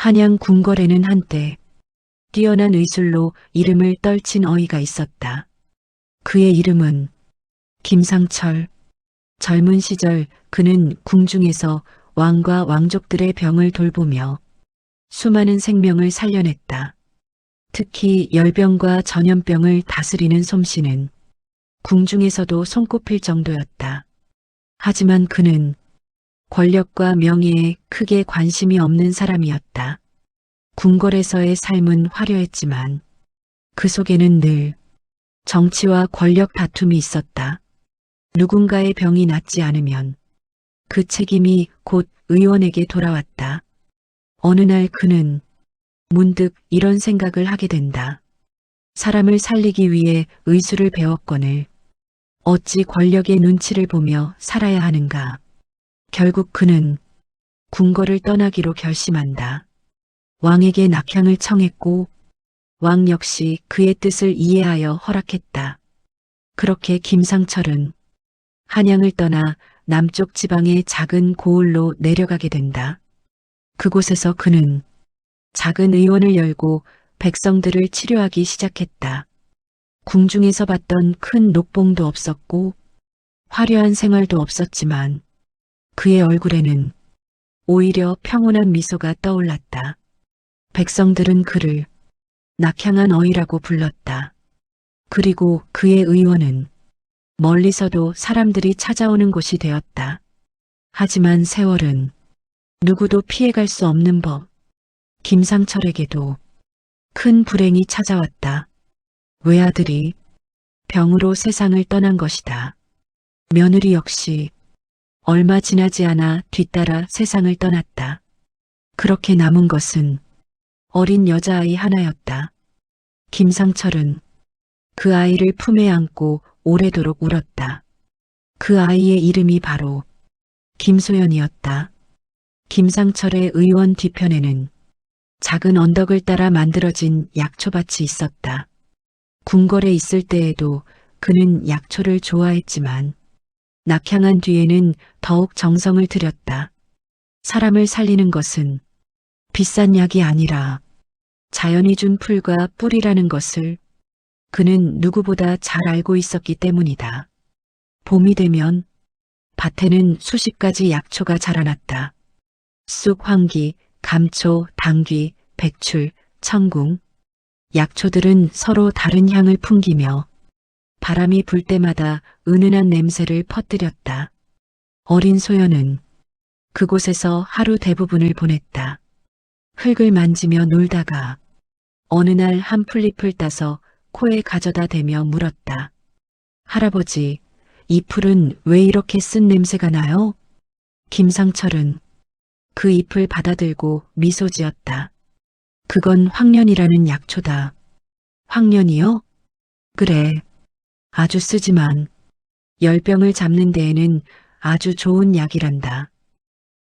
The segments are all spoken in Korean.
한양 궁궐에는 한때 뛰어난 의술로 이름을 떨친 어이가 있었다. 그의 이름은 김상철. 젊은 시절 그는 궁중에서 왕과 왕족들의 병을 돌보며 수많은 생명을 살려냈다. 특히 열병과 전염병을 다스리는 솜씨는 궁중에서도 손꼽힐 정도였다. 하지만 그는 권력과 명예에 크게 관심이 없는 사람이었다. 궁궐에서의 삶은 화려했지만 그 속에는 늘 정치와 권력 다툼이 있었다. 누군가의 병이 낫지 않으면 그 책임이 곧 의원에게 돌아왔다. 어느 날 그는 문득 이런 생각을 하게 된다. 사람을 살리기 위해 의술을 배웠거늘 어찌 권력의 눈치를 보며 살아야 하는가. 결국 그는 궁궐을 떠나기로 결심한다. 왕에게 낙향을 청했고 왕 역시 그의 뜻을 이해하여 허락했다. 그렇게 김상철은 한양을 떠나 남쪽 지방의 작은 고을로 내려가게 된다. 그곳에서 그는 작은 의원을 열고 백성들을 치료하기 시작했다. 궁중에서 봤던 큰 녹봉도 없었고 화려한 생활도 없었지만 그의 얼굴에는 오히려 평온한 미소가 떠올랐다. 백성들은 그를 낙향한 어이라고 불렀다. 그리고 그의 의원은 멀리서도 사람들이 찾아오는 곳이 되었다. 하지만 세월은 누구도 피해갈 수 없는 법. 김상철에게도 큰 불행이 찾아왔다. 외아들이 병으로 세상을 떠난 것이다. 며느리 역시 얼마 지나지 않아 뒤따라 세상을 떠났다. 그렇게 남은 것은 어린 여자아이 하나였다. 김상철은 그 아이를 품에 안고 오래도록 울었다. 그 아이의 이름이 바로 김소연이었다. 김상철의 의원 뒤편에는 작은 언덕을 따라 만들어진 약초밭이 있었다. 궁궐에 있을 때에도 그는 약초를 좋아했지만 낙향한 뒤에는 더욱 정성을 들였다. 사람을 살리는 것은 비싼 약이 아니라 자연이 준 풀과 뿌리라는 것을 그는 누구보다 잘 알고 있었기 때문이다. 봄이 되면 밭에는 수십 가지 약초가 자라났다. 쑥, 황기, 감초, 당귀, 백출, 청궁. 약초들은 서로 다른 향을 풍기며 바람이 불 때마다 은은한 냄새를 퍼뜨렸다. 어린 소연은 그곳에서 하루 대부분을 보냈다. 흙을 만지며 놀다가 어느 날 한 풀잎을 따서 코에 가져다 대며 물었다. 할아버지, 이 풀은 왜 이렇게 쓴 냄새가 나요? 김상철은 그 잎을 받아들고 미소 지었다. 그건 황련이라는 약초다. 황련이요? 그래. 아주 쓰지만 열병을 잡는 데에는 아주 좋은 약이란다.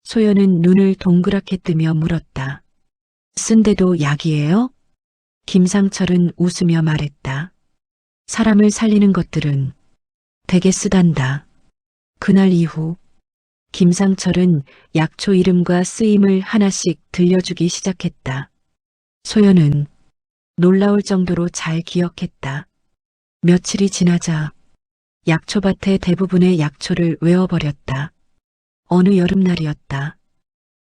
소연은 눈을 동그랗게 뜨며 물었다. 쓴데도 약이에요? 김상철은 웃으며 말했다. 사람을 살리는 것들은 되게 쓰단다. 그날 이후 김상철은 약초 이름과 쓰임을 하나씩 들려주기 시작했다. 소연은 놀라울 정도로 잘 기억했다. 며칠이 지나자 약초밭의 대부분의 약초를 외워버렸다. 어느 여름날이었다.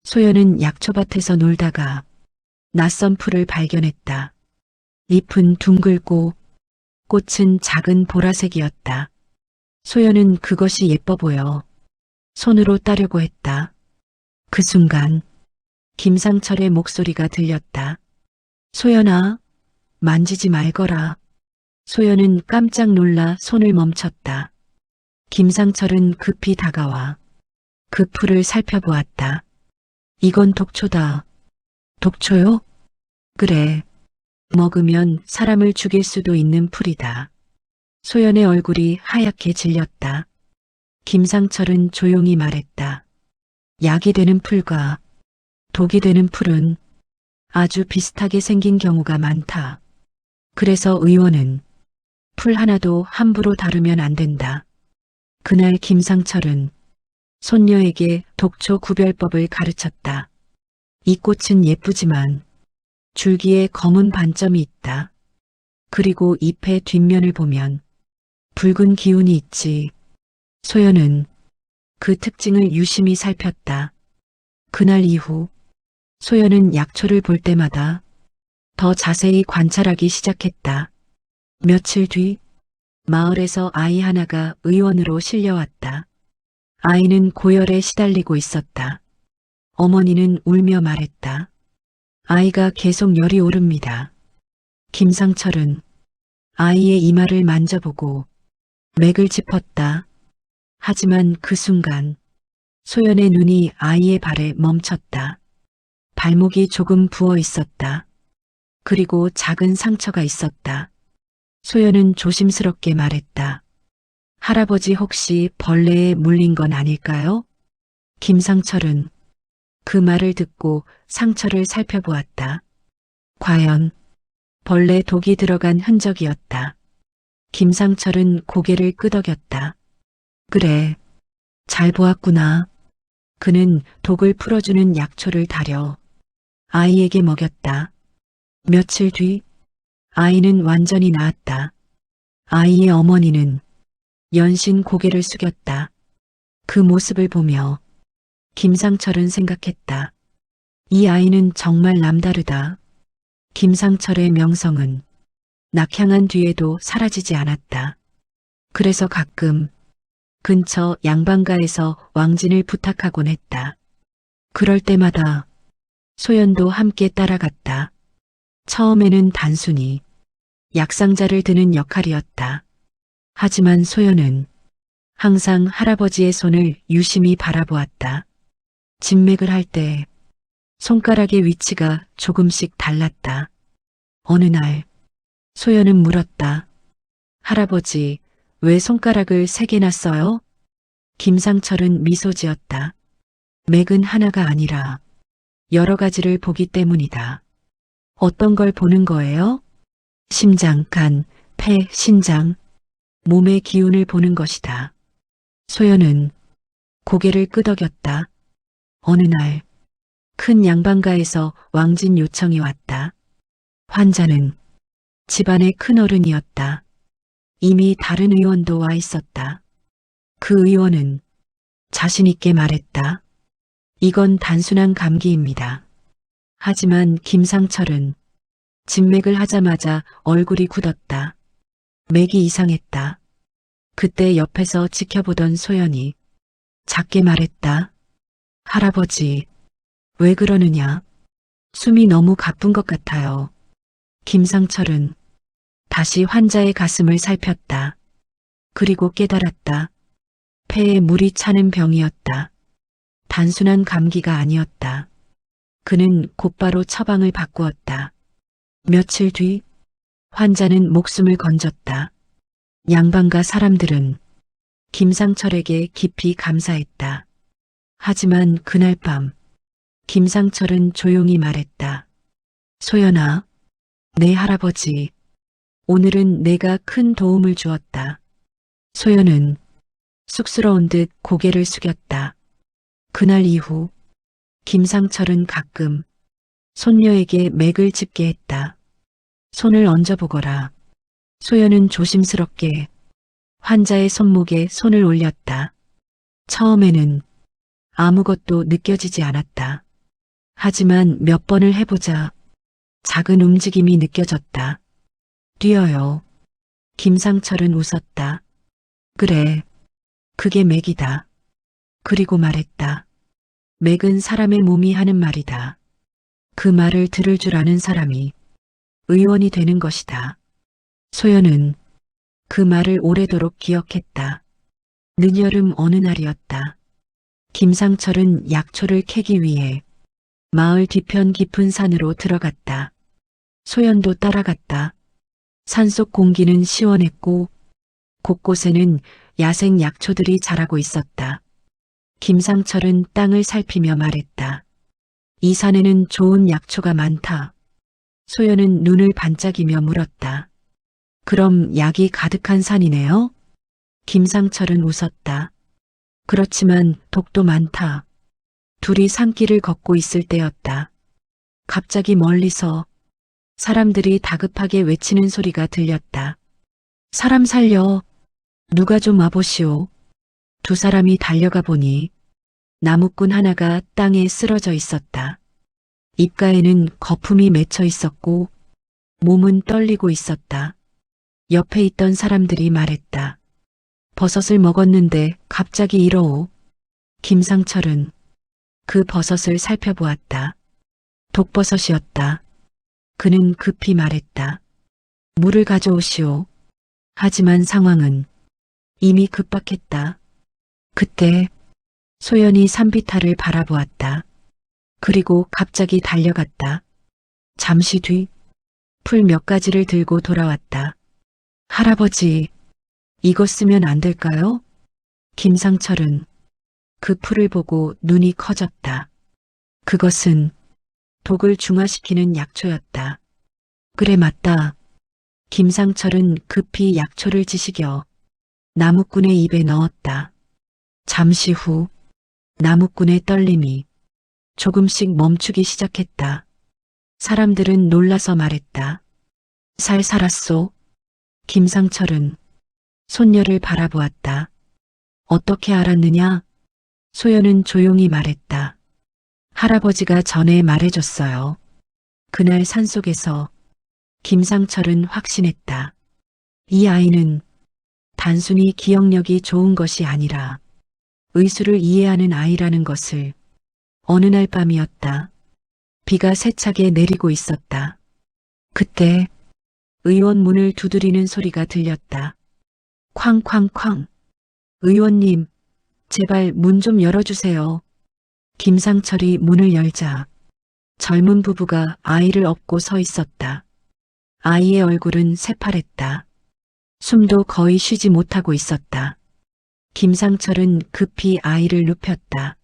소연은 약초밭에서 놀다가 낯선 풀을 발견했다. 잎은 둥글고 꽃은 작은 보라색이었다. 소연은 그것이 예뻐 보여 손으로 따려고 했다. 그 순간 김상철의 목소리가 들렸다. 소연아, 만지지 말거라. 소연은 깜짝 놀라 손을 멈췄다. 김상철은 급히 다가와 그 풀을 살펴보았다. 이건 독초다. 독초요? 그래. 먹으면 사람을 죽일 수도 있는 풀이다. 소연의 얼굴이 하얗게 질렸다. 김상철은 조용히 말했다. 약이 되는 풀과 독이 되는 풀은 아주 비슷하게 생긴 경우가 많다. 그래서 의원은 풀 하나도 함부로 다루면 안 된다. 그날 김상철은 손녀에게 독초 구별법을 가르쳤다. 이 꽃은 예쁘지만 줄기에 검은 반점이 있다. 그리고 잎의 뒷면을 보면 붉은 기운이 있지. 소연은 그 특징을 유심히 살폈다. 그날 이후 소연은 약초를 볼 때마다 더 자세히 관찰하기 시작했다. 며칠 뒤 마을에서 아이 하나가 의원으로 실려왔다. 아이는 고열에 시달리고 있었다. 어머니는 울며 말했다. 아이가 계속 열이 오릅니다. 김상철은 아이의 이마를 만져보고 맥을 짚었다. 하지만 그 순간 소연의 눈이 아이의 발에 멈췄다. 발목이 조금 부어 있었다. 그리고 작은 상처가 있었다. 소연은 조심스럽게 말했다. 할아버지 혹시 벌레에 물린 건 아닐까요? 김상철은 그 말을 듣고 상처를 살펴보았다. 과연 벌레 독이 들어간 흔적이었다. 김상철은 고개를 끄덕였다. 그래, 잘 보았구나. 그는 독을 풀어주는 약초를 다려 아이에게 먹였다. 며칠 뒤 아이는 완전히 나았다. 아이의 어머니는 연신 고개를 숙였다. 그 모습을 보며 김상철은 생각했다. 이 아이는 정말 남다르다. 김상철의 명성은 낙향한 뒤에도 사라지지 않았다. 그래서 가끔 근처 양반가에서 왕진을 부탁하곤 했다. 그럴 때마다 소연도 함께 따라갔다. 처음에는 단순히 약상자를 드는 역할이었다. 하지만 소연은 항상 할아버지의 손을 유심히 바라보았다. 진맥을 할 때 손가락의 위치가 조금씩 달랐다. 어느 날 소연은 물었다. 할아버지, 왜 손가락을 3개나 써요? 김상철은 미소 지었다. 맥은 하나가 아니라 여러 가지를 보기 때문이다. 어떤 걸 보는 거예요? 심장, 간, 폐, 신장, 몸의 기운을 보는 것이다. 소연은 고개를 끄덕였다. 어느 날 큰 양반가에서 왕진 요청이 왔다. 환자는 집안의 큰어른이었다. 이미 다른 의원도 와 있었다. 그 의원은 자신 있게 말했다. 이건 단순한 감기입니다. 하지만 김상철은 진맥을 하자마자 얼굴이 굳었다. 맥이 이상했다. 그때 옆에서 지켜보던 소연이 작게 말했다. 할아버지, 왜 그러느냐? 숨이 너무 가쁜 것 같아요. 김상철은 다시 환자의 가슴을 살폈다. 그리고 깨달았다. 폐에 물이 차는 병이었다. 단순한 감기가 아니었다. 그는 곧바로 처방을 바꾸었다. 며칠 뒤 환자는 목숨을 건졌다. 양반가 사람들은 김상철에게 깊이 감사했다. 하지만 그날 밤 김상철은 조용히 말했다. 소연아, 내 할아버지, 오늘은 내가 큰 도움을 주었다. 소연은 쑥스러운 듯 고개를 숙였다. 그날 이후 김상철은 가끔 손녀에게 맥을 짚게 했다. 손을 얹어보거라. 소연은 조심스럽게 환자의 손목에 손을 올렸다. 처음에는 아무것도 느껴지지 않았다. 하지만 몇 번을 해보자 작은 움직임이 느껴졌다. 뛰어요. 김상철은 웃었다. 그래, 그게 맥이다. 그리고 말했다. 맥은 사람의 몸이 하는 말이다. 그 말을 들을 줄 아는 사람이 의원이 되는 것이다. 소연은 그 말을 오래도록 기억했다. 늦여름 어느 날이었다. 김상철은 약초를 캐기 위해 마을 뒤편 깊은 산으로 들어갔다. 소연도 따라갔다. 산속 공기는 시원했고 곳곳에는 야생 약초들이 자라고 있었다. 김상철은 땅을 살피며 말했다. 이 산에는 좋은 약초가 많다. 소연은 눈을 반짝이며 물었다. 그럼 약이 가득한 산이네요? 김상철은 웃었다. 그렇지만 독도 많다. 둘이 산길을 걷고 있을 때였다. 갑자기 멀리서 사람들이 다급하게 외치는 소리가 들렸다. 사람 살려. 누가 좀 와보시오. 두 사람이 달려가 보니 나무꾼 하나가 땅에 쓰러져 있었다. 입가에는 거품이 맺혀 있었고 몸은 떨리고 있었다. 옆에 있던 사람들이 말했다. 버섯을 먹었는데 갑자기 이러오. 김상철은 그 버섯을 살펴보았다. 독버섯이었다. 그는 급히 말했다. 물을 가져오시오. 하지만 상황은 이미 급박했다. 그때 소연이 산비탈을 바라보았다. 그리고 갑자기 달려갔다. 잠시 뒤 풀 몇 가지를 들고 돌아왔다. 할아버지, 이거 쓰면 안 될까요? 김상철은 그 풀을 보고 눈이 커졌다. 그것은 독을 중화시키는 약초였다. 그래 맞다. 김상철은 급히 약초를 지식여 나무꾼의 입에 넣었다. 잠시 후 나무꾼의 떨림이 조금씩 멈추기 시작했다. 사람들은 놀라서 말했다. 살았소. 김상철은 손녀를 바라보았다. 어떻게 알았느냐? 소연은 조용히 말했다. 할아버지가 전에 말해줬어요. 그날 산속에서 김상철은 확신했다. 이 아이는 단순히 기억력이 좋은 것이 아니라 의술을 이해하는 아이라는 것을. 어느 날 밤이었다. 비가 세차게 내리고 있었다. 그때 의원 문을 두드리는 소리가 들렸다. 쾅쾅쾅. 의원님, 제발 문 좀 열어주세요. 김상철이 문을 열자 젊은 부부가 아이를 업고 서 있었다. 아이의 얼굴은 새파랬다. 숨도 거의 쉬지 못하고 있었다. 김상철은 급히 아이를 눕혔다.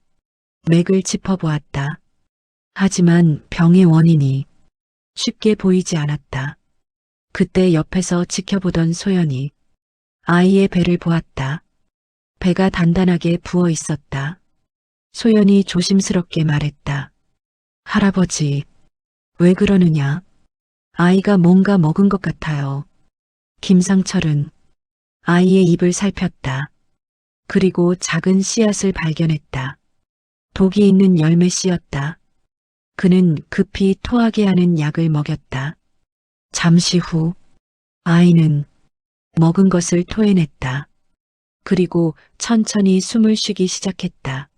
맥을 짚어보았다. 하지만 병의 원인이 쉽게 보이지 않았다. 그때 옆에서 지켜보던 소연이 아이의 배를 보았다. 배가 단단하게 부어 있었다. 소연이 조심스럽게 말했다. 할아버지, 왜 그러느냐? 아이가 뭔가 먹은 것 같아요. 김상철은 아이의 입을 살폈다. 그리고 작은 씨앗을 발견했다. 독이 있는 열매 씨였다. 그는 급히 토하게 하는 약을 먹였다. 잠시 후 아이는 먹은 것을 토해냈다. 그리고 천천히 숨을 쉬기 시작했다.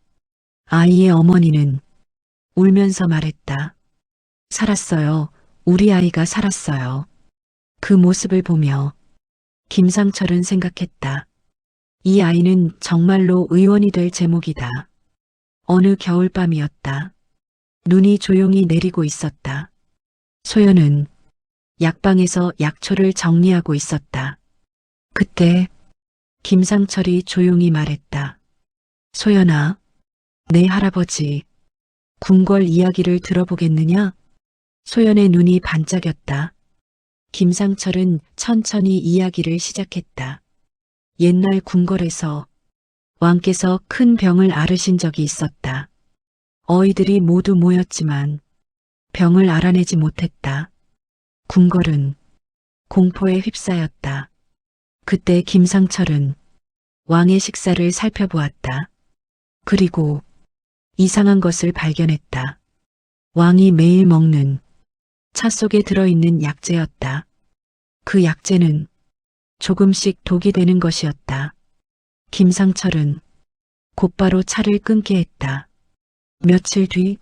아이의 어머니는 울면서 말했다. 살았어요. 우리 아이가 살았어요. 그 모습을 보며 김상철은 생각했다. 이 아이는 정말로 의원이 될 제목이다. 어느 겨울밤이었다. 눈이 조용히 내리고 있었다. 소연은 약방에서 약초를 정리하고 있었다. 그때 김상철이 조용히 말했다. 소연아, 내 할아버지 궁궐 이야기를 들어보겠느냐? 소연의 눈이 반짝였다. 김상철은 천천히 이야기를 시작했다. 옛날 궁궐에서 왕께서 큰 병을 앓으신 적이 있었다. 어이들이 모두 모였지만 병을 알아내지 못했다. 궁궐은 공포에 휩싸였다. 그때 김상철은 왕의 식사를 살펴보았다. 그리고 이상한 것을 발견했다. 왕이 매일 먹는 차 속에 들어있는 약재였다. 그 약재는 조금씩 독이 되는 것이었다. 김상철은 곧바로 차를 끊게 했다. 며칠 뒤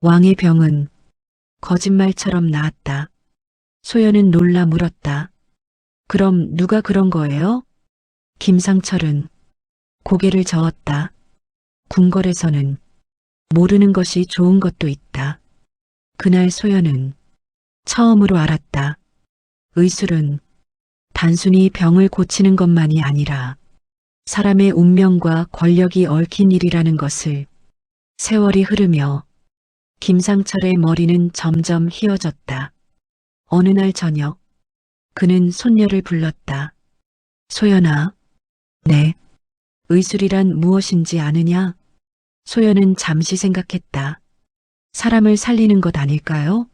왕의 병은 거짓말처럼 나았다. 소연은 놀라 물었다. 그럼 누가 그런 거예요? 김상철은 고개를 저었다. 궁궐에서는 모르는 것이 좋은 것도 있다. 그날 소연은 처음으로 알았다. 의술은 단순히 병을 고치는 것만이 아니라 사람의 운명과 권력이 얽힌 일이라는 것을. 세월이 흐르며 김상철의 머리는 점점 휘어졌다. 어느 날 저녁 그는 손녀를 불렀다. 소연아, 네. 의술이란 무엇인지 아느냐? 소연은 잠시 생각했다. 사람을 살리는 것 아닐까요?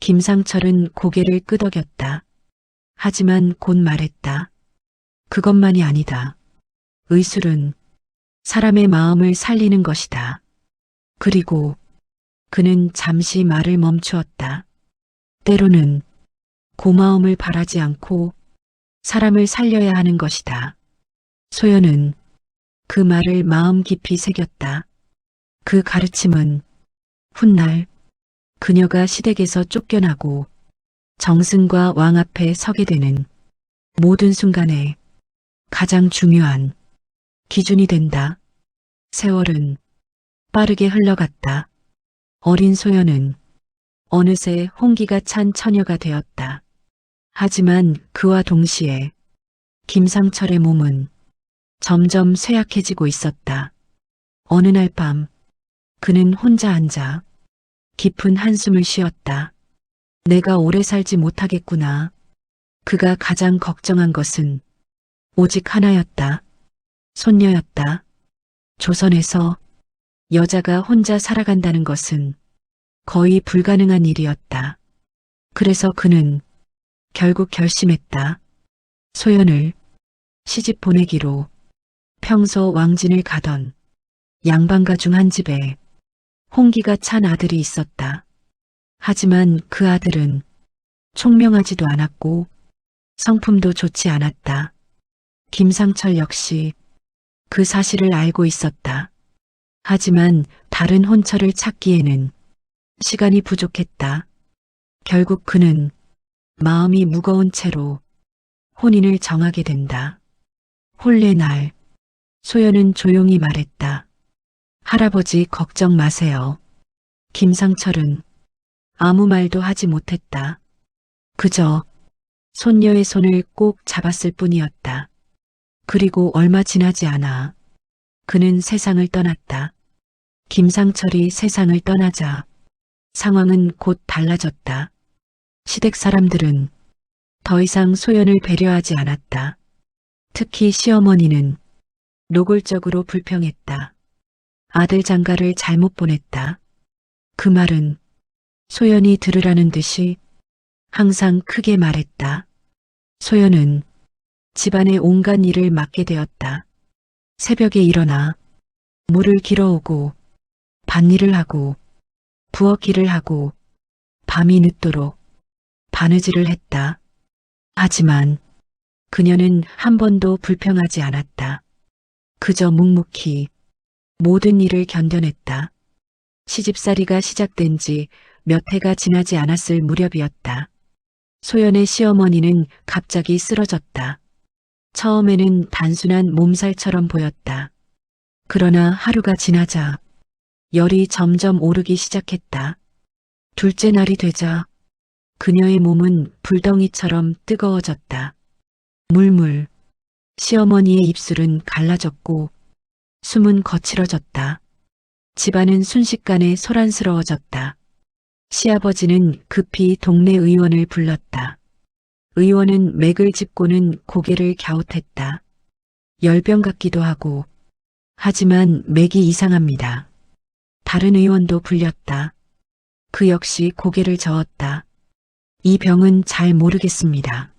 김상철은 고개를 끄덕였다. 하지만 곧 말했다. 그것만이 아니다. 의술은 사람의 마음을 살리는 것이다. 그리고 그는 잠시 말을 멈추었다. 때로는 고마움을 바라지 않고 사람을 살려야 하는 것이다. 소연은 그 말을 마음 깊이 새겼다. 그 가르침은 훗날 그녀가 시댁에서 쫓겨나고 정승과 왕 앞에 서게 되는 모든 순간에 가장 중요한 기준이 된다. 세월은 빠르게 흘러갔다. 어린 소연은 어느새 홍기가 찬 처녀가 되었다. 하지만 그와 동시에 김상철의 몸은 점점 쇠약해지고 있었다. 어느 날 밤 그는 혼자 앉아 깊은 한숨을 쉬었다. 내가 오래 살지 못하겠구나. 그가 가장 걱정한 것은 오직 하나였다. 손녀였다. 조선에서 여자가 혼자 살아간다는 것은 거의 불가능한 일이었다. 그래서 그는 결국 결심했다. 소연을 시집 보내기로. 평소 왕진을 가던 양반가 중 한 집에 홍기가 찬 아들이 있었다. 하지만 그 아들은 총명하지도 않았고 성품도 좋지 않았다. 김상철 역시 그 사실을 알고 있었다. 하지만 다른 혼처를 찾기에는 시간이 부족했다. 결국 그는 마음이 무거운 채로 혼인을 정하게 된다. 혼례 날 소연은 조용히 말했다. 할아버지 걱정 마세요. 김상철은 아무 말도 하지 못했다. 그저 손녀의 손을 꼭 잡았을 뿐이었다. 그리고 얼마 지나지 않아 그는 세상을 떠났다. 김상철이 세상을 떠나자 상황은 곧 달라졌다. 시댁 사람들은 더 이상 소연을 배려하지 않았다. 특히 시어머니는 노골적으로 불평했다. 아들 장가를 잘못 보냈다. 그 말은 소연이 들으라는 듯이 항상 크게 말했다. 소연은 집안의 온갖 일을 맡게 되었다. 새벽에 일어나 물을 길어오고 밭일을 하고 부엌일을 하고 밤이 늦도록 바느질을 했다. 하지만 그녀는 한 번도 불평하지 않았다. 그저 묵묵히 모든 일을 견뎌냈다. 시집살이가 시작된 지 몇 해가 지나지 않았을 무렵이었다. 소연의 시어머니는 갑자기 쓰러졌다. 처음에는 단순한 몸살처럼 보였다. 그러나 하루가 지나자 열이 점점 오르기 시작했다. 둘째 날이 되자 그녀의 몸은 불덩이처럼 뜨거워졌다. 물물 시어머니의 입술은 갈라졌고 숨은 거칠어졌다. 집안은 순식간에 소란스러워졌다. 시아버지는 급히 동네 의원을 불렀다. 의원은 맥을 짚고는 고개를 갸웃했다. 열병 같기도 하고 하지만 맥이 이상합니다. 다른 의원도 불렸다. 그 역시 고개를 저었다. 이 병은 잘 모르겠습니다.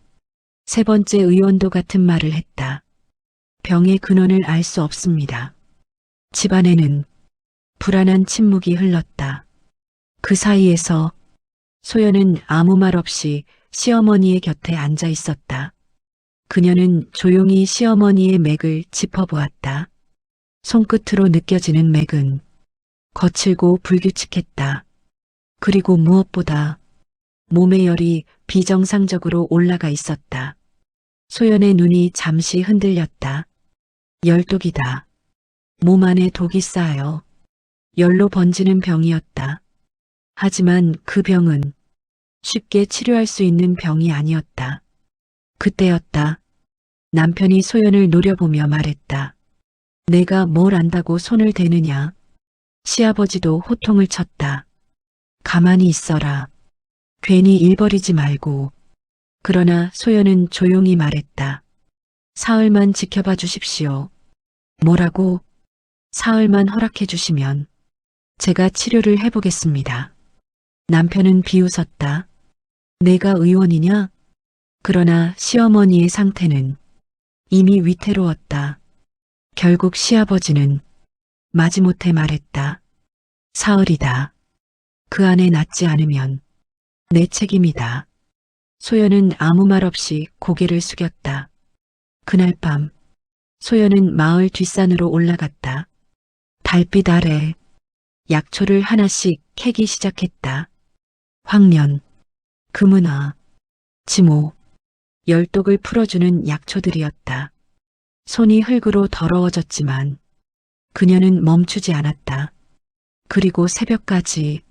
세 번째 의원도 같은 말을 했다. 병의 근원을 알 수 없습니다. 집안에는 불안한 침묵이 흘렀다. 그 사이에서 소연은 아무 말 없이 시어머니의 곁에 앉아 있었다. 그녀는 조용히 시어머니의 맥을 짚어보았다. 손끝으로 느껴지는 맥은 거칠고 불규칙했다. 그리고 무엇보다 몸의 열이 비정상적으로 올라가 있었다. 소연의 눈이 잠시 흔들렸다. 열독이다. 몸 안에 독이 쌓여 열로 번지는 병이었다. 하지만 그 병은 쉽게 치료할 수 있는 병이 아니었다. 그때였다. 남편이 소연을 노려보며 말했다. 내가 뭘 안다고 손을 대느냐. 시아버지도 호통을 쳤다. 가만히 있어라. 괜히 일 벌이지 말고. 그러나 소연은 조용히 말했다. 사흘만 지켜봐 주십시오. 뭐라고? 사흘만 허락해 주시면 제가 치료를 해보겠습니다. 남편은 비웃었다. 내가 의원이냐? 그러나 시어머니의 상태는 이미 위태로웠다. 결국 시아버지는 마지못해 말했다. 사흘이다. 그 안에 낫지 않으면 내 책임이다. 소연은 아무 말 없이 고개를 숙였다. 그날 밤 소연은 마을 뒷산으로 올라갔다. 달빛 아래 약초를 하나씩 캐기 시작했다. 황련, 금은화, 지모, 열독을 풀어주는 약초들이었다. 손이 흙으로 더러워졌지만 그녀는 멈추지 않았다. 그리고 새벽까지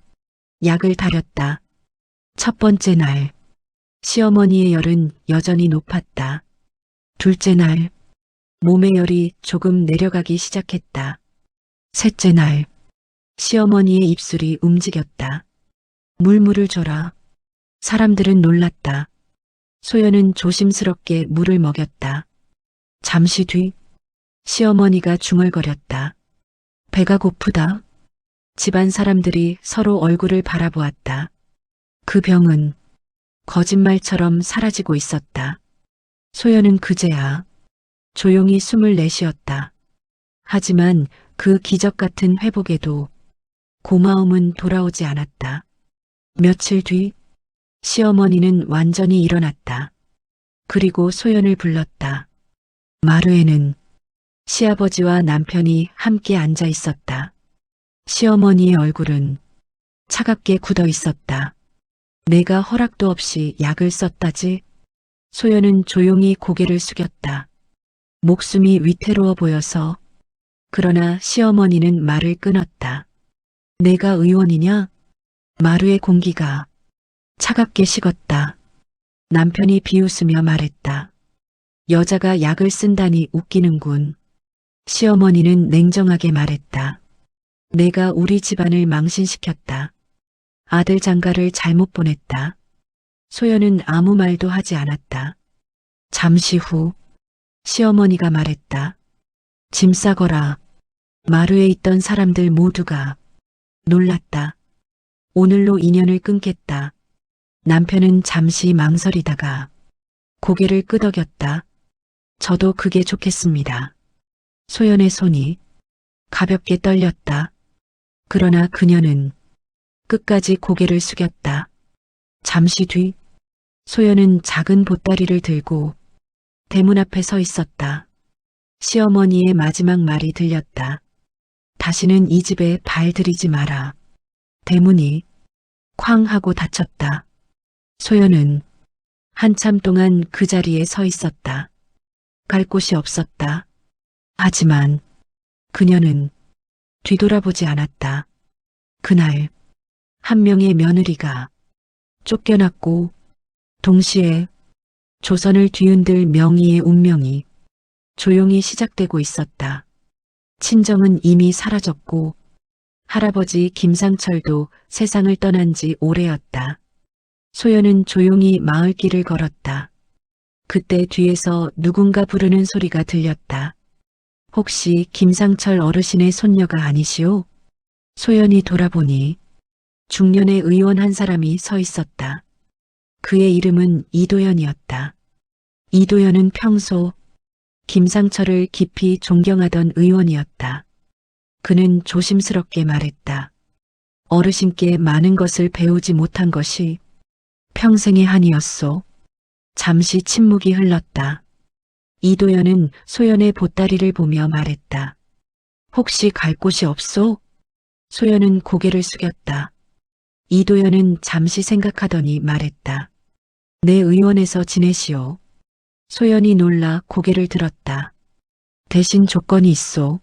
약을 다렸다. 첫 번째 날, 시어머니의 열은 여전히 높았다. 둘째 날, 몸의 열이 조금 내려가기 시작했다. 셋째 날, 시어머니의 입술이 움직였다. 물을 줘라. 사람들은 놀랐다. 소연은 조심스럽게 물을 먹였다. 잠시 뒤, 시어머니가 중얼거렸다. 배가 고프다. 집안 사람들이 서로 얼굴을 바라보았다. 그 병은 거짓말처럼 사라지고 있었다. 소연은 그제야 조용히 숨을 내쉬었다. 하지만 그 기적 같은 회복에도 고마움은 돌아오지 않았다. 며칠 뒤 시어머니는 완전히 일어났다. 그리고 소연을 불렀다. 마루에는 시아버지와 남편이 함께 앉아 있었다. 시어머니의 얼굴은 차갑게 굳어 있었다. 내가 허락도 없이 약을 썼다지? 소연은 조용히 고개를 숙였다. 목숨이 위태로워 보여서. 그러나 시어머니는 말을 끊었다. 내가 의원이냐? 마루의 공기가 차갑게 식었다. 남편이 비웃으며 말했다. 여자가 약을 쓴다니 웃기는군. 시어머니는 냉정하게 말했다. 내가 우리 집안을 망신시켰다. 아들 장가를 잘못 보냈다. 소연은 아무 말도 하지 않았다. 잠시 후 시어머니가 말했다. 짐 싸거라. 마루에 있던 사람들 모두가 놀랐다. 오늘로 인연을 끊겠다. 남편은 잠시 망설이다가 고개를 끄덕였다. 저도 그게 좋겠습니다. 소연의 손이 가볍게 떨렸다. 그러나 그녀는 끝까지 고개를 숙였다. 잠시 뒤 소연은 작은 보따리를 들고 대문 앞에 서 있었다. 시어머니의 마지막 말이 들렸다. 다시는 이 집에 발 들이지 마라. 대문이 쾅 하고 닫혔다. 소연은 한참 동안 그 자리에 서 있었다. 갈 곳이 없었다. 하지만 그녀는 뒤돌아보지 않았다. 그날 한 명의 며느리가 쫓겨났고 동시에 조선을 뒤흔들 명의의 운명이 조용히 시작되고 있었다. 친정은 이미 사라졌고 할아버지 김상철도 세상을 떠난 지 오래였다. 소연은 조용히 마을길을 걸었다. 그때 뒤에서 누군가 부르는 소리가 들렸다. 혹시 김상철 어르신의 손녀가 아니시오? 소연이 돌아보니 중년의 의원 한 사람이 서 있었다. 그의 이름은 이도연이었다. 이도연은 평소 김상철을 깊이 존경하던 의원이었다. 그는 조심스럽게 말했다. 어르신께 많은 것을 배우지 못한 것이 평생의 한이었소. 잠시 침묵이 흘렀다. 이도연은 소연의 보따리를 보며 말했다. 혹시 갈 곳이 없소? 소연은 고개를 숙였다. 이도연은 잠시 생각하더니 말했다. 내 의원에서 지내시오. 소연이 놀라 고개를 들었다. 대신 조건이 있소.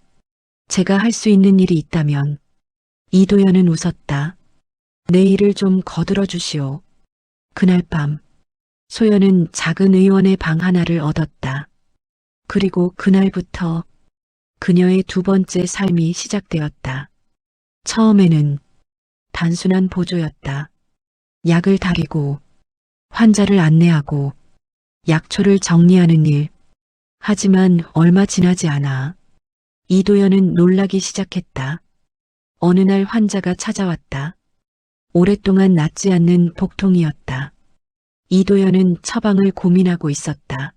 제가 할 수 있는 일이 있다면. 이도연은 웃었다. 내 일을 좀 거들어 주시오. 그날 밤 소연은 작은 의원의 방 하나를 얻었다. 그리고 그날부터 그녀의 두 번째 삶이 시작되었다. 처음에는 단순한 보조였다. 약을 다리고 환자를 안내하고 약초를 정리하는 일. 하지만 얼마 지나지 않아 이도연은 놀라기 시작했다. 어느 날 환자가 찾아왔다. 오랫동안 낫지 않는 복통이었다. 이도연은 처방을 고민하고 있었다.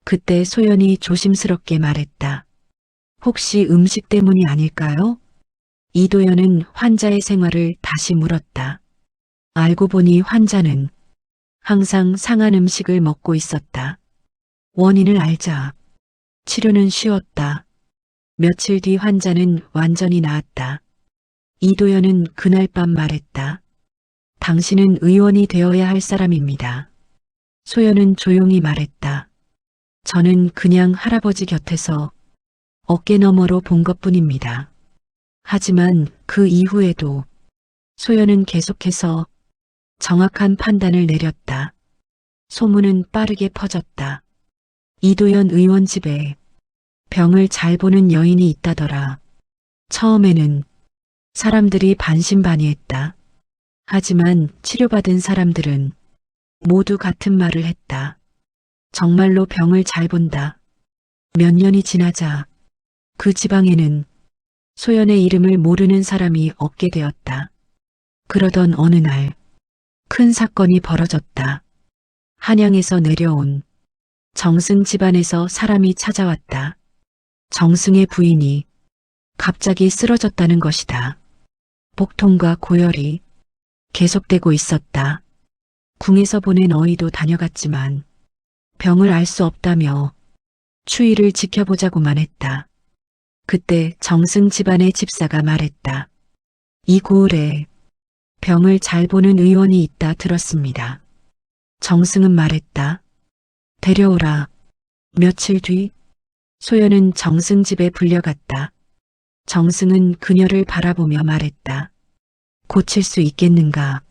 그때 소연이 조심스럽게 말했다. 혹시 음식 때문이 아닐까요? 이도연은 환자의 생활을 다시 물었다. 알고 보니 환자는 항상 상한 음식을 먹고 있었다. 원인을 알자 치료는 쉬웠다. 며칠 뒤 환자는 완전히 나았다. 이도연은 그날 밤 말했다. 당신은 의원이 되어야 할 사람입니다. 소연은 조용히 말했다. 저는 그냥 할아버지 곁에서 어깨 너머로 본 것뿐입니다. 하지만 그 이후에도 소연은 계속해서 정확한 판단을 내렸다. 소문은 빠르게 퍼졌다. 이도연 의원 집에 병을 잘 보는 여인이 있다더라. 처음에는 사람들이 반신반의했다. 하지만 치료받은 사람들은 모두 같은 말을 했다. 정말로 병을 잘 본다. 몇 년이 지나자 그 지방에는 소연의 이름을 모르는 사람이 없게 되었다. 그러던 어느 날 큰 사건이 벌어졌다. 한양에서 내려온 정승 집안에서 사람이 찾아왔다. 정승의 부인이 갑자기 쓰러졌다는 것이다. 복통과 고열이 계속되고 있었다. 궁에서 보낸 어이도 다녀갔지만 병을 알 수 없다며 추위를 지켜보자고만 했다. 그때 정승 집안의 집사가 말했다. 이 고을에 병을 잘 보는 의원이 있다 들었습니다. 정승은 말했다. 데려오라. 며칠 뒤 소연은 정승 집에 불려갔다. 정승은 그녀를 바라보며 말했다. 고칠 수 있겠는가?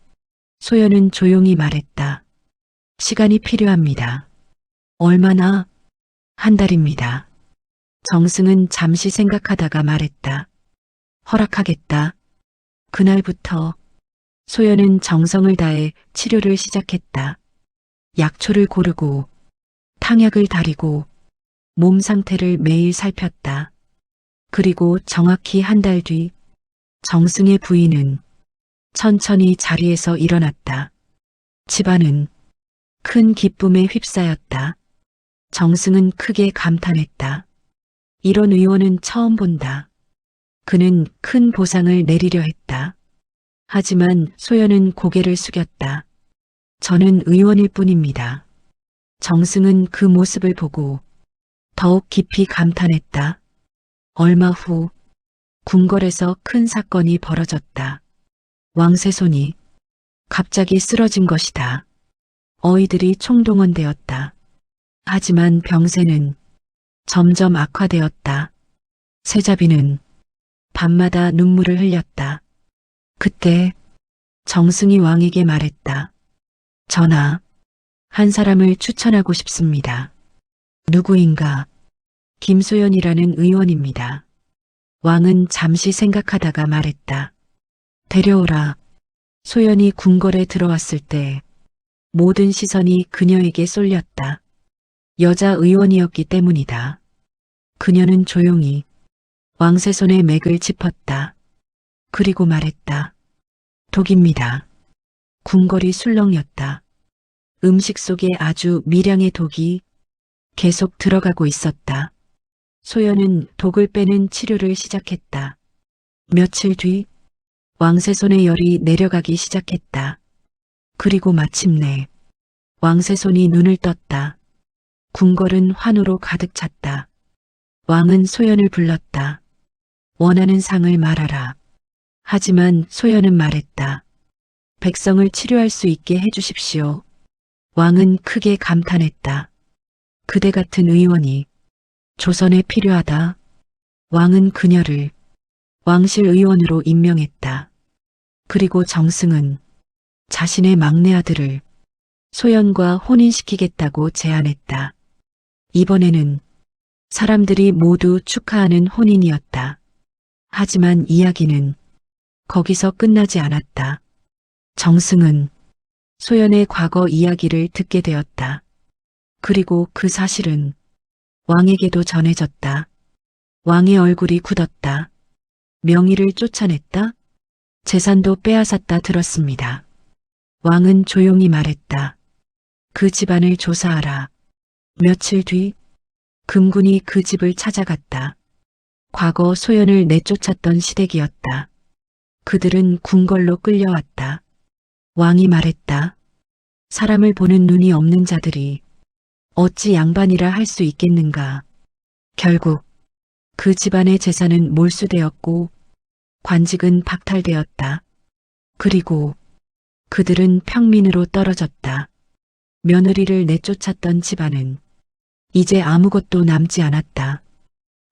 소연은 조용히 말했다. 시간이 필요합니다. 얼마나? 한 달입니다. 정승은 잠시 생각하다가 말했다. 허락하겠다. 그날부터 소연은 정성을 다해 치료를 시작했다. 약초를 고르고 탕약을 다리고 몸 상태를 매일 살폈다. 그리고 정확히 한 달 뒤 정승의 부인은 천천히 자리에서 일어났다. 집안은 큰 기쁨에 휩싸였다. 정승은 크게 감탄했다. 이런 의원은 처음 본다. 그는 큰 보상을 내리려 했다. 하지만 소연은 고개를 숙였다. 저는 의원일 뿐입니다. 정승은 그 모습을 보고 더욱 깊이 감탄했다. 얼마 후 궁궐에서 큰 사건이 벌어졌다. 왕세손이 갑자기 쓰러진 것이다. 어이들이 총동원되었다. 하지만 병세는 점점 악화되었다. 세자비는 밤마다 눈물을 흘렸다. 그때 정승이 왕에게 말했다. 전하, 한 사람을 추천하고 싶습니다. 누구인가? 김소연이라는 의원입니다. 왕은 잠시 생각하다가 말했다. 데려오라. 소연이 궁궐에 들어왔을 때 모든 시선이 그녀에게 쏠렸다. 여자 의원이었기 때문이다. 그녀는 조용히 왕세손의 맥을 짚었다. 그리고 말했다. 독입니다. 궁궐이 술렁였다. 음식 속에 아주 미량의 독이 계속 들어가고 있었다. 소연은 독을 빼는 치료를 시작했다. 며칠 뒤 왕세손의 열이 내려가기 시작했다. 그리고 마침내 왕세손이 눈을 떴다. 궁궐은 환호로 가득 찼다. 왕은 소연을 불렀다. 원하는 상을 말하라. 하지만 소연은 말했다. 백성을 치료할 수 있게 해주십시오. 왕은 크게 감탄했다. 그대 같은 의원이 조선에 필요하다. 왕은 그녀를 왕실 의원으로 임명했다. 그리고 정승은 자신의 막내 아들을 소연과 혼인시키겠다고 제안했다. 이번에는 사람들이 모두 축하하는 혼인이었다. 하지만 이야기는 거기서 끝나지 않았다. 정승은 소연의 과거 이야기를 듣게 되었다. 그리고 그 사실은 왕에게도 전해졌다. 왕의 얼굴이 굳었다. 명의를 쫓아냈다. 재산도 빼앗았다 들었습니다. 왕은 조용히 말했다. 그 집안을 조사하라. 며칠 뒤 금군이 그 집을 찾아갔다. 과거 소연을 내쫓았던 시댁이었다. 그들은 궁궐로 끌려왔다. 왕이 말했다. 사람을 보는 눈이 없는 자들이 어찌 양반이라 할 수 있겠는가. 결국 그 집안의 재산은 몰수되었고 관직은 박탈되었다. 그리고 그들은 평민으로 떨어졌다. 며느리를 내쫓았던 집안은 이제 아무것도 남지 않았다.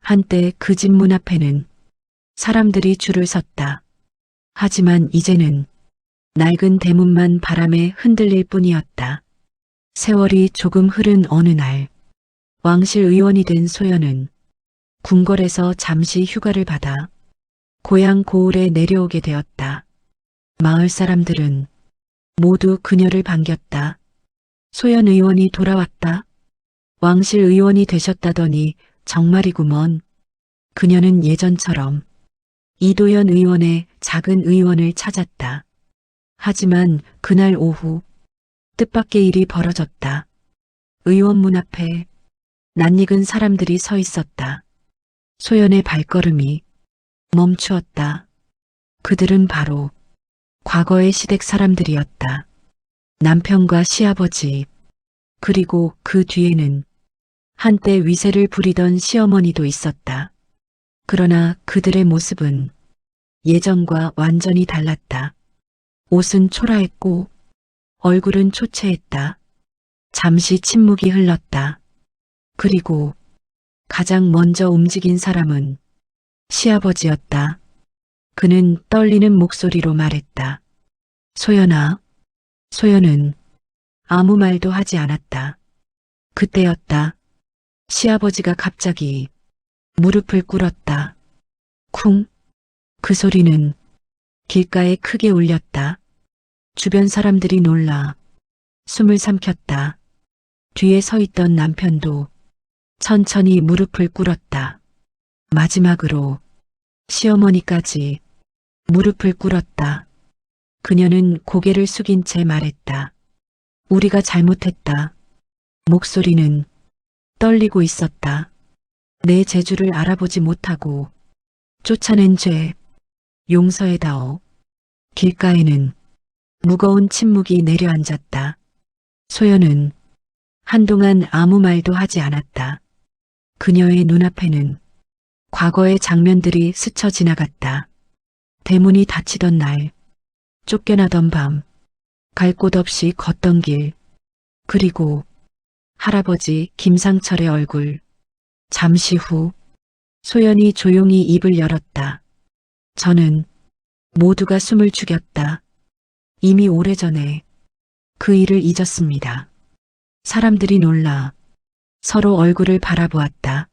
한때 그 집 문 앞에는 사람들이 줄을 섰다. 하지만 이제는 낡은 대문만 바람에 흔들릴 뿐이었다. 세월이 조금 흐른 어느 날 왕실 의원이 된 소연은 궁궐에서 잠시 휴가를 받아 고향 고을에 내려오게 되었다. 마을 사람들은 모두 그녀를 반겼다. 소연 의원이 돌아왔다. 왕실 의원이 되셨다더니 정말이구먼. 그녀는 예전처럼 이도현 의원의 작은 의원을 찾았다. 하지만 그날 오후 뜻밖의 일이 벌어졌다. 의원 문 앞에 낯익은 사람들이 서 있었다. 소연의 발걸음이 멈추었다. 그들은 바로 과거의 시댁 사람들이었다. 남편과 시아버지, 그리고 그 뒤에는 한때 위세를 부리던 시어머니도 있었다. 그러나 그들의 모습은 예전과 완전히 달랐다. 옷은 초라했고 얼굴은 초췌했다. 잠시 침묵이 흘렀다. 그리고 가장 먼저 움직인 사람은 시아버지였다. 그는 떨리는 목소리로 말했다. 소연아. 소연은 아무 말도 하지 않았다. 그때였다. 시아버지가 갑자기 무릎을 꿇었다. 쿵. 그 소리는 길가에 크게 울렸다. 주변 사람들이 놀라 숨을 삼켰다. 뒤에 서 있던 남편도 천천히 무릎을 꿇었다. 마지막으로 시어머니까지 무릎을 꿇었다. 그녀는 고개를 숙인 채 말했다. 우리가 잘못했다. 목소리는 떨리고 있었다. 내 재주를 알아보지 못하고 쫓아낸 죄 용서해다오. 길가에는 무거운 침묵이 내려앉았다. 소연은 한동안 아무 말도 하지 않았다. 그녀의 눈앞에는 과거의 장면들이 스쳐 지나갔다. 대문이 닫히던 날, 쫓겨나던 밤, 갈 곳 없이 걷던 길, 그리고 할아버지 김상철의 얼굴. 잠시 후 소연이 조용히 입을 열었다. 저는 모두가 숨을 죽였다. 이미 오래전에 그 일을 잊었습니다. 사람들이 놀라 서로 얼굴을 바라보았다.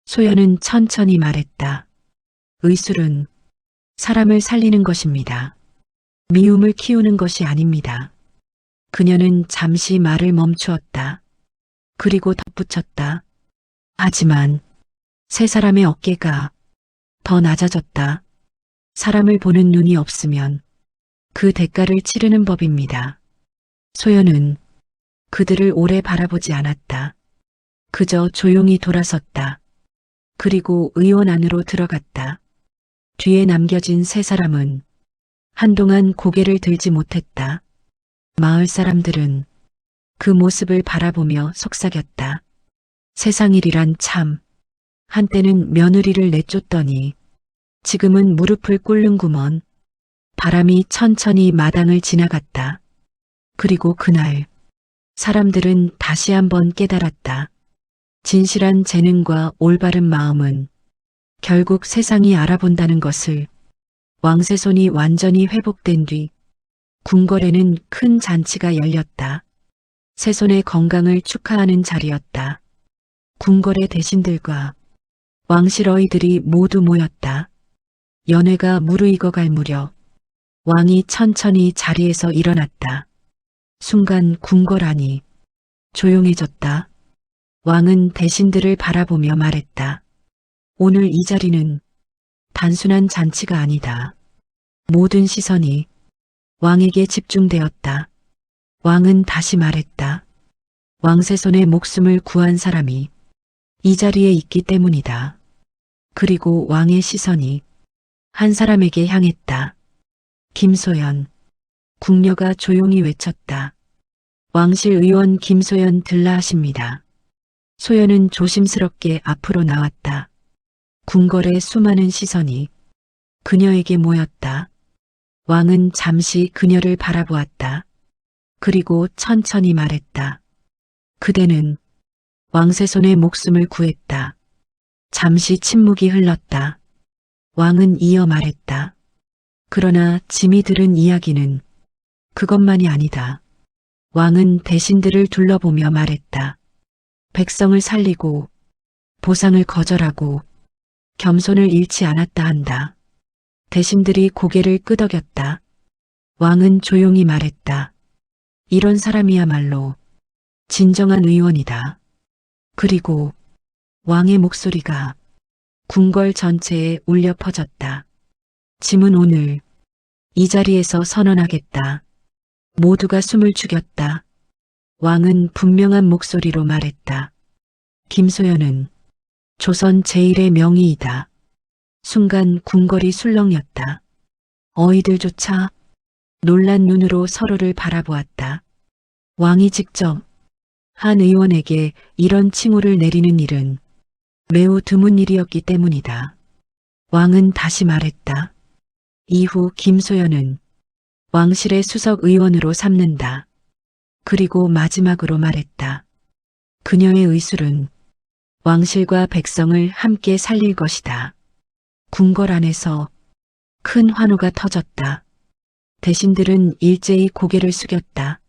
소연은 천천히 말했다. 의술은 사람을 살리는 것입니다. 미움을 키우는 것이 아닙니다. 그녀는 잠시 말을 멈추었다. 그리고 덧붙였다. 하지만 세 사람의 어깨가 더 낮아졌다. 사람을 보는 눈이 없으면 그 대가를 치르는 법입니다. 소연은 그들을 오래 바라보지 않았다. 그저 조용히 돌아섰다. 그리고 의원 안으로 들어갔다. 뒤에 남겨진 세 사람은 한동안 고개를 들지 못했다. 마을 사람들은 그 모습을 바라보며 속삭였다. 세상 일이란 참, 한때는 며느리를 내쫓더니 지금은 무릎을 꿇는구먼. 바람이 천천히 마당을 지나갔다. 그리고 그날 사람들은 다시 한번 깨달았다. 진실한 재능과 올바른 마음은 결국 세상이 알아본다는 것을. 왕세손이 완전히 회복된 뒤 궁궐에는 큰 잔치가 열렸다. 세손의 건강을 축하하는 자리였다. 궁궐의 대신들과 왕실 어이들이 모두 모였다. 연회가 무르익어갈 무렵 왕이 천천히 자리에서 일어났다. 순간 궁궐 안이 조용해졌다. 왕은 대신들을 바라보며 말했다. 오늘 이 자리는 단순한 잔치가 아니다. 모든 시선이 왕에게 집중되었다. 왕은 다시 말했다. 왕세손의 목숨을 구한 사람이 이 자리에 있기 때문이다. 그리고 왕의 시선이 한 사람에게 향했다. 김소연. 궁녀가 조용히 외쳤다. 왕실 의원 김소연 들라 하십니다. 소연은 조심스럽게 앞으로 나왔다. 궁궐의 수많은 시선이 그녀에게 모였다. 왕은 잠시 그녀를 바라보았다. 그리고 천천히 말했다. 그대는 왕세손의 목숨을 구했다. 잠시 침묵이 흘렀다. 왕은 이어 말했다. 그러나 짐이 들은 이야기는 그것만이 아니다. 왕은 대신들을 둘러보며 말했다. 백성을 살리고 보상을 거절하고 겸손을 잃지 않았다 한다. 대신들이 고개를 끄덕였다. 왕은 조용히 말했다. 이런 사람이야말로 진정한 의원이다. 그리고 왕의 목소리가 궁궐 전체에 울려 퍼졌다. 짐은 오늘 이 자리에서 선언하겠다. 모두가 숨을 죽였다. 왕은 분명한 목소리로 말했다. 김소연은 조선 제1의 명의이다. 순간 궁궐이 술렁였다. 어이들조차 놀란 눈으로 서로를 바라보았다. 왕이 직접 한 의원에게 이런 칭호를 내리는 일은 매우 드문 일이었기 때문이다. 왕은 다시 말했다. 이후 김소연은 왕실의 수석 의원으로 삼는다. 그리고 마지막으로 말했다. 그녀의 의술은 왕실과 백성을 함께 살릴 것이다. 궁궐 안에서 큰 환호가 터졌다. 대신들은 일제히 고개를 숙였다.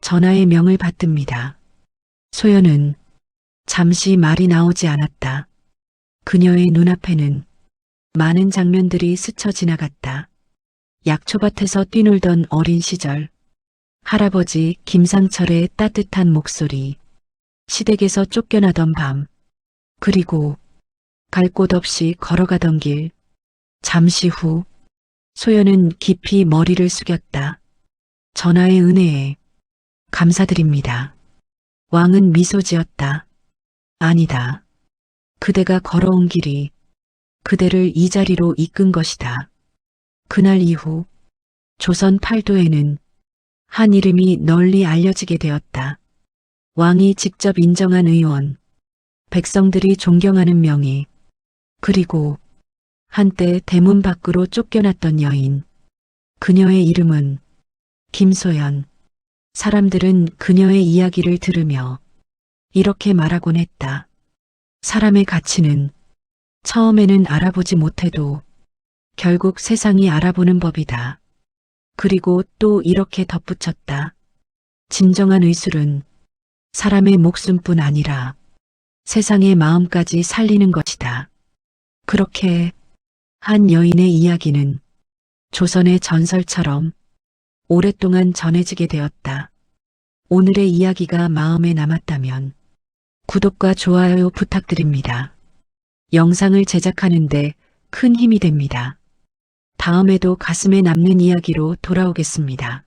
전하의 명을 받듭니다. 소연은 잠시 말이 나오지 않았다. 그녀의 눈앞에는 많은 장면들이 스쳐 지나갔다. 약초밭에서 뛰놀던 어린 시절, 할아버지 김상철의 따뜻한 목소리, 시댁에서 쫓겨나던 밤, 그리고 갈 곳 없이 걸어가던 길. 잠시 후 소연은 깊이 머리를 숙였다. 전하의 은혜에 감사드립니다. 왕은 미소 지었다. 아니다. 그대가 걸어온 길이 그대를 이 자리로 이끈 것이다. 그날 이후 조선 팔도에는 한 이름이 널리 알려지게 되었다. 왕이 직접 인정한 의원, 백성들이 존경하는 명예, 그리고 한때 대문 밖으로 쫓겨났던 여인. 그녀의 이름은 김소연. 사람들은 그녀의 이야기를 들으며 이렇게 말하곤 했다. 사람의 가치는 처음에는 알아보지 못해도 결국 세상이 알아보는 법이다. 그리고 또 이렇게 덧붙였다. 진정한 의술은 사람의 목숨뿐 아니라 세상의 마음까지 살리는 것이다. 그렇게 한 여인의 이야기는 조선의 전설처럼 오랫동안 전해지게 되었다. 오늘의 이야기가 마음에 남았다면 구독과 좋아요 부탁드립니다. 영상을 제작하는데 큰 힘이 됩니다. 다음에도 가슴에 남는 이야기로 돌아오겠습니다.